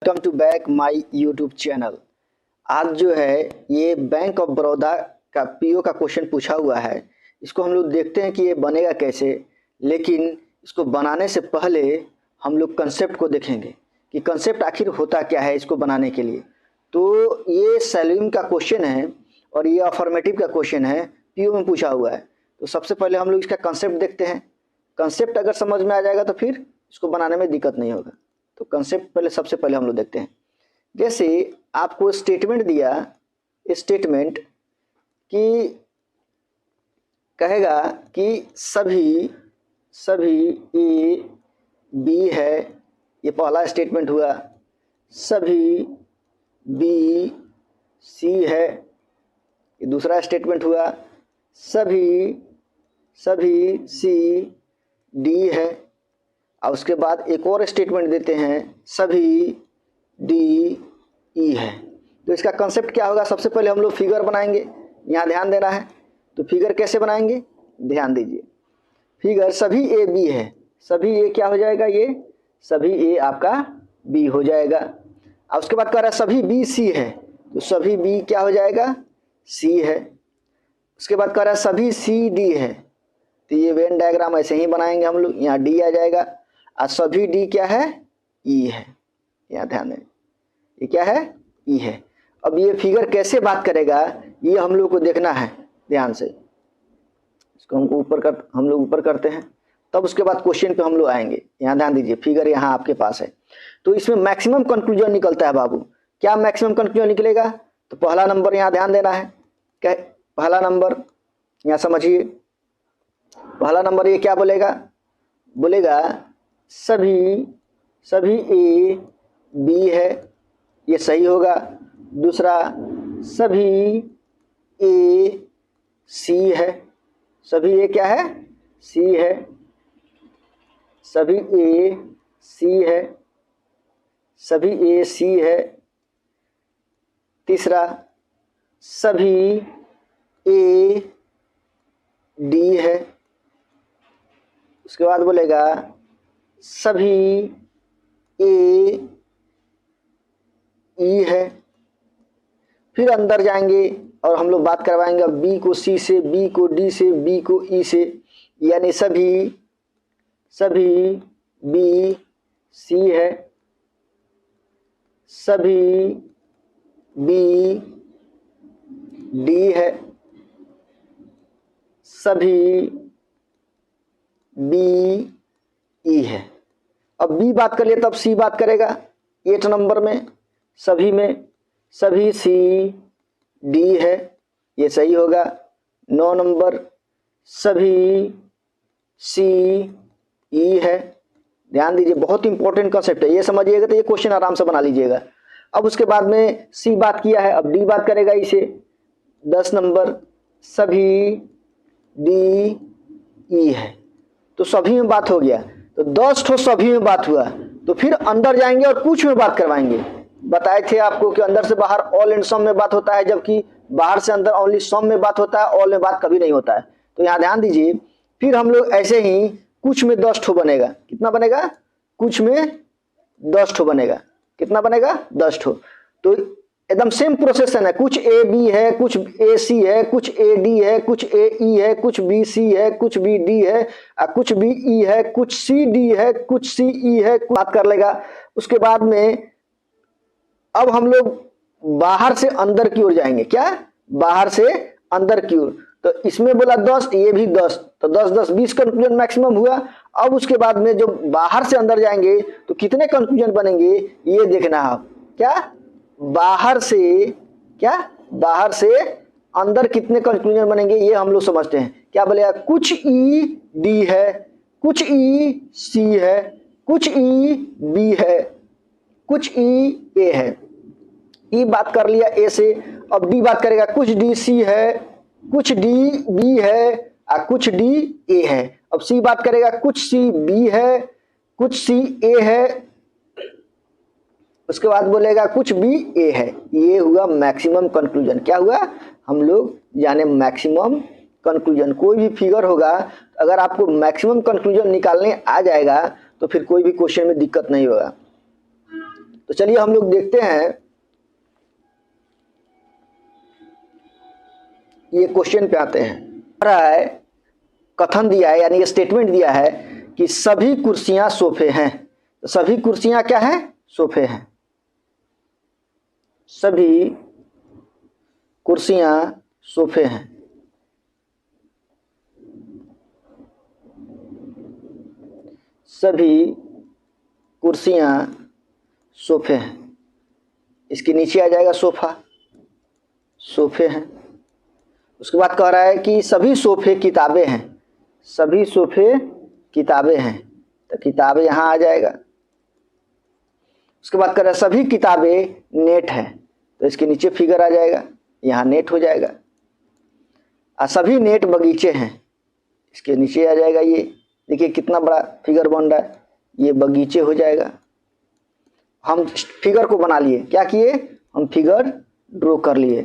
Welcome to back my YouTube channel. आज जो है ये बैंक ऑफ बड़ौदा का पीओ का क्वेश्चन पूछा हुआ है। इसको हम लोग देखते हैं कि ये बनेगा कैसे, लेकिन इसको बनाने से पहले हम लोग कंसेप्ट को देखेंगे कि कंसेप्ट आखिर होता क्या है इसको बनाने के लिए। तो ये सैलरी का क्वेश्चन है और ये अफर्मेटिव का क्वेश्चन है, पीओ में पूछा हुआ है। तो सबसे पहले हम लोग इसका कंसेप्ट देखते हैं। कंसेप्ट अगर समझ में आ जाएगा तो फिर इसको बनाने में दिक्कत नहीं होगा। तो कंसेप्ट पहले सबसे पहले हम लोग देखते हैं। जैसे आपको स्टेटमेंट दिया, स्टेटमेंट कि कहेगा कि सभी ए बी है, ये पहला स्टेटमेंट हुआ। सभी बी सी है, ये दूसरा स्टेटमेंट हुआ। सभी सी डी है, और उसके बाद एक और स्टेटमेंट देते हैं, सभी डी ई है। तो इसका कंसेप्ट क्या होगा? सबसे पहले हम लोग फिगर बनाएंगे, यहाँ ध्यान देना है। तो फिगर कैसे बनाएंगे, ध्यान दीजिए। फिगर सभी ए बी है, सभी ए क्या हो जाएगा? ये सभी ए आपका बी हो जाएगा। और उसके बाद कह रहा है सभी बी सी है, तो सभी बी क्या हो जाएगा? सी है। उसके बाद कह रहा है सभी सी डी है, तो ये वेन डायग्राम ऐसे ही बनाएंगे हम लोग, यहाँ डी आ जाएगा। और सभी डी क्या है? ई है। यहाँ ध्यान दें, ये क्या है? ई है। अब ये फिगर कैसे बात करेगा ये हम लोग को देखना है ध्यान से। इसको हम लोग ऊपर करते हैं, तब उसके बाद क्वेश्चन पे हम लोग आएंगे। यहाँ ध्यान दीजिए, फिगर यहाँ आपके पास है। तो इसमें मैक्सिमम कंक्लूजन निकलता है बाबू। क्या मैक्सिमम कंक्लूजन निकलेगा? तो पहला नंबर यहाँ ध्यान देना है। क्या पहला नंबर? यहाँ समझिए, पहला नंबर ये क्या बोलेगा? बोलेगा सभी ए बी है, ये सही होगा। दूसरा सभी ए सी है, सभी ए क्या है? सी है। सभी ए सी है, सभी ए सी है। तीसरा सभी ए डी है। उसके बाद बोलेगा सभी ए ई है। फिर अंदर जाएंगे और हम लोग बात करवाएंगे बी को सी से, बी को डी से, बी को ई से, यानी सभी बी सी है, सभी बी डी है, सभी बी ई है। अब बी बात कर लिए तब सी बात करेगा 8 नंबर में, सभी में सभी सी डी है, ये सही होगा। 9 नंबर सभी सी ई है। ध्यान दीजिए, बहुत इंपॉर्टेंट कंसेप्ट है, ये समझिएगा तो ये क्वेश्चन आराम से बना लीजिएगा। अब उसके बाद में सी बात किया है, अब डी बात करेगा इसे। 10 नंबर सभी डी ई है, तो सभी में बात हो गया। तो 10 ठो सभी में बात हुआ। तो फिर अंदर जाएंगे और कुछ में बात करवाएंगे। बताए थे आपको कि अंदर से बाहर ऑल एंड सम में बात होता है, जबकि बाहर से अंदर ओनली सम में बात होता है, ऑल में बात कभी नहीं होता है। तो यहाँ ध्यान दीजिए। फिर हम लोग ऐसे ही कुछ में 10 ठो बनेगा। कितना बनेगा? कुछ में 10 ठो बनेगा। कितना बनेगा? 10 ठो। तो एकदम सेम प्रोसेसन है। कुछ ए बी है, कुछ ए सी है, कुछ ए डी है, कुछ ए ई है, कुछ बी सी है, कुछ बी डी है, कुछ बी ई है, कुछ सी डी है, कुछ सी ई है, बात कर लेगा। उसके बाद में अब हम लोग बाहर से अंदर की ओर जाएंगे। क्या? बाहर से अंदर की ओर। तो इसमें बोला 10, ये भी 10, तो 10 10 20 कंक्लूजन मैक्सिमम हुआ। अब उसके बाद में जो बाहर से अंदर जाएंगे तो कितने कंक्लूजन बनेंगे ये देखना है। क्या? बाहर से अंदर कितने कंक्लूजन बनेंगे ये हम लोग समझते हैं। क्या बोलेगा? कुछ ई डी है, कुछ ई सी है, कुछ ई बी है, कुछ ई ए है। ई बात कर लिया ए से। अब डी बात करेगा, कुछ डी सी है, कुछ डी बी है, कुछ डी ए है। अब सी बात करेगा, कुछ सी बी है, कुछ सी ए है। उसके बाद बोलेगा कुछ बी ए है। ये हुआ मैक्सिमम कंक्लूजन। क्या हुआ? हम लोग जाने मैक्सिमम कंक्लूजन। कोई भी फिगर होगा, अगर आपको मैक्सिमम कंक्लूजन निकालने आ जाएगा तो फिर कोई भी क्वेश्चन में दिक्कत नहीं होगा। तो चलिए हम लोग देखते हैं, ये क्वेश्चन पे आते हैं। रहा है कथन दिया है, यानी स्टेटमेंट दिया है कि सभी कुर्सियां सोफे हैं। तो सभी कुर्सियां क्या है? सोफे हैं। सभी कुर्सियां सोफे हैं। सभी कुर्सियां सोफे हैं। इसके नीचे आ जाएगा सोफा, सोफे हैं। उसके बाद कह रहा है कि सभी सोफे किताबें हैं। सभी सोफे किताबें हैं, तो किताबें यहां आ जाएगा। उसके बाद कह रहा है सभी किताबें नेट है, तो इसके नीचे फिगर आ जाएगा, यहां नेट हो जाएगा। सभी नेट बगीचे हैं, इसके नीचे आ जाएगा। ये देखिए कितना बड़ा फिगर बन रहा है, ये बगीचे हो जाएगा। हम फिगर को बना लिए, क्या किए? हम फिगर ड्रॉ कर लिए।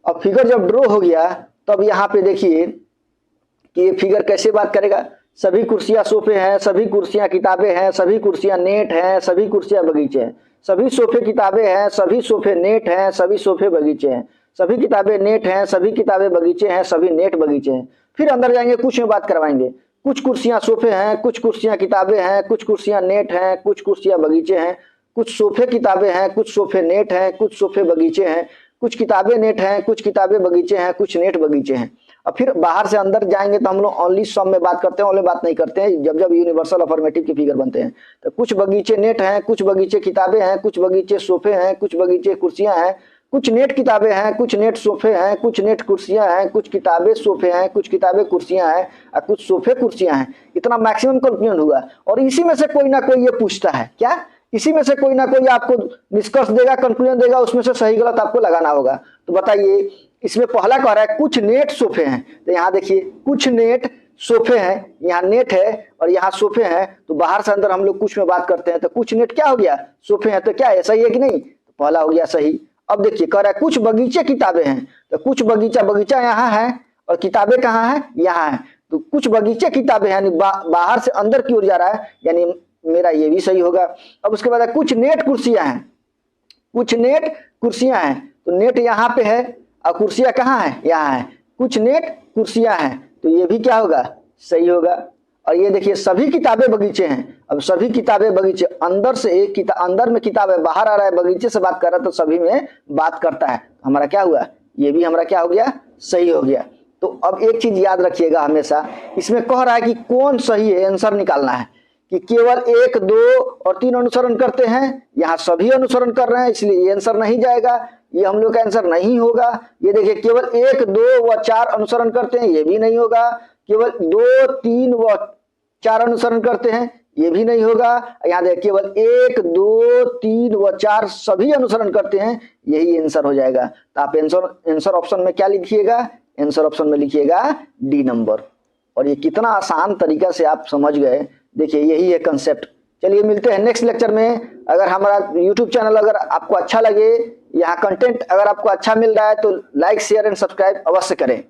अब फिगर जब ड्रॉ हो गया तब यहाँ पे देखिए कि ये फिगर कैसे बात करेगा। सभी कुर्सियां सोफे हैं, सभी कुर्सियां किताबें हैं, सभी कुर्सियां नेट हैं, सभी कुर्सियां बगीचे हैं। सभी सोफे किताबें हैं, सभी सोफे नेट हैं, सभी सोफे बगीचे हैं। सभी किताबें नेट हैं, सभी किताबें बगीचे हैं, सभी नेट बगीचे हैं। फिर अंदर जाएंगे, कुछ में बात करवाएंगे। कुछ कुर्सियां सोफे हैं, कुछ कुर्सियां किताबें हैं, कुछ कुर्सियां नेट हैं, कुछ कुर्सियां बगीचे हैं। कुछ सोफे किताबें हैं, कुछ सोफे नेट हैं, कुछ सोफे बगीचे हैं। कुछ किताबें नेट हैं, कुछ किताबें बगीचे हैं, कुछ नेट बगीचे हैं। अब फिर बाहर से अंदर जाएंगे तो हम लोग ओनली सम में बात करते हैं, ओनली बात नहीं करते हैं जब जब यूनिवर्सल अफर्मेटिव के फिगर बनते हैं। तो कुछ बगीचे नेट हैं, कुछ बगीचे किताबें हैं, कुछ बगीचे सोफे हैं, कुछ बगीचे कुर्सियां हैं। कुछ नेट किताबें हैं, कुछ नेट सोफे हैं, कुछ नेट कुर्सियां हैं, कुछ किताबें सोफे हैं, कुछ किताबें कुर्सियां हैं और कुछ सोफे कुर्सियां हैं। इतना मैक्सिमम कंक्लूजन हुआ। और इसी में से कोई ना कोई ये पूछता है, क्या? इसी में से कोई ना कोई आपको निष्कर्ष देगा, कंक्लूजन देगा, उसमें से सही गलत आपको लगाना होगा। तो बताइए, इसमें पहला कह रहा है कुछ नेट सोफे हैं, तो यहाँ देखिए कुछ नेट सोफे हैं, यहाँ नेट है और यहाँ सोफे हैं। तो बाहर से अंदर हम लोग कुछ में बात करते हैं, तो कुछ नेट क्या हो गया? सोफे हैं। तो क्या है, सही है कि नहीं? तो पहला हो गया सही। अब देखिए कह रहा है कुछ बगीचे किताबें हैं, तो कुछ बगीचा, बगीचा यहाँ है और किताबें कहाँ है? यहाँ है। तो कुछ बगीचे किताबें यानी बाहर से अंदर की ओर जा रहा है, यानी मेरा ये भी सही होगा। अब उसके बाद कुछ नेट कुर्सियां हैं, कुछ नेट कुर्सियां हैं, तो नेट यहाँ पे है और कुर्सियां कहाँ है? यहाँ है। कुछ नेट कुर्सियां हैं, तो ये भी क्या होगा? सही होगा। और ये देखिए सभी किताबें बगीचे हैं। अब सभी किताबें बगीचे, अंदर से एक अंदर में किताब है, बाहर आ रहा है, बगीचे से बात कर रहा है, तो सभी में बात करता है। हमारा क्या हुआ? ये भी हमारा क्या हो गया? सही हो गया। तो अब एक चीज याद रखिएगा हमेशा, इसमें कह रहा है कि कौन सही है, आंसर निकालना है कि केवल 1, 2 और 3 अनुसरण करते हैं, यहाँ सभी अनुसरण कर रहे हैं, इसलिए ये आंसर नहीं जाएगा, ये हम लोग का आंसर नहीं होगा। ये देखिए केवल 1, 2 व 4 अनुसरण करते हैं, ये भी नहीं होगा। केवल 2, 3 व 4 अनुसरण करते हैं, ये भी नहीं होगा। यहाँ देखिए केवल 1, 2, 3 व 4 सभी अनुसरण करते हैं, यही आंसर हो जाएगा। तो आप आंसर ऑप्शन में क्या लिखिएगा? आंसर ऑप्शन में लिखिएगा डी नंबर। और ये कितना आसान तरीका से आप समझ गए, देखिए यही है कंसेप्ट। चलिए मिलते हैं नेक्स्ट लेक्चर में। अगर हमारा YouTube चैनल अगर आपको अच्छा लगे, यहाँ कंटेंट अगर आपको अच्छा मिल रहा है तो लाइक, शेयर एंड सब्सक्राइब अवश्य करें।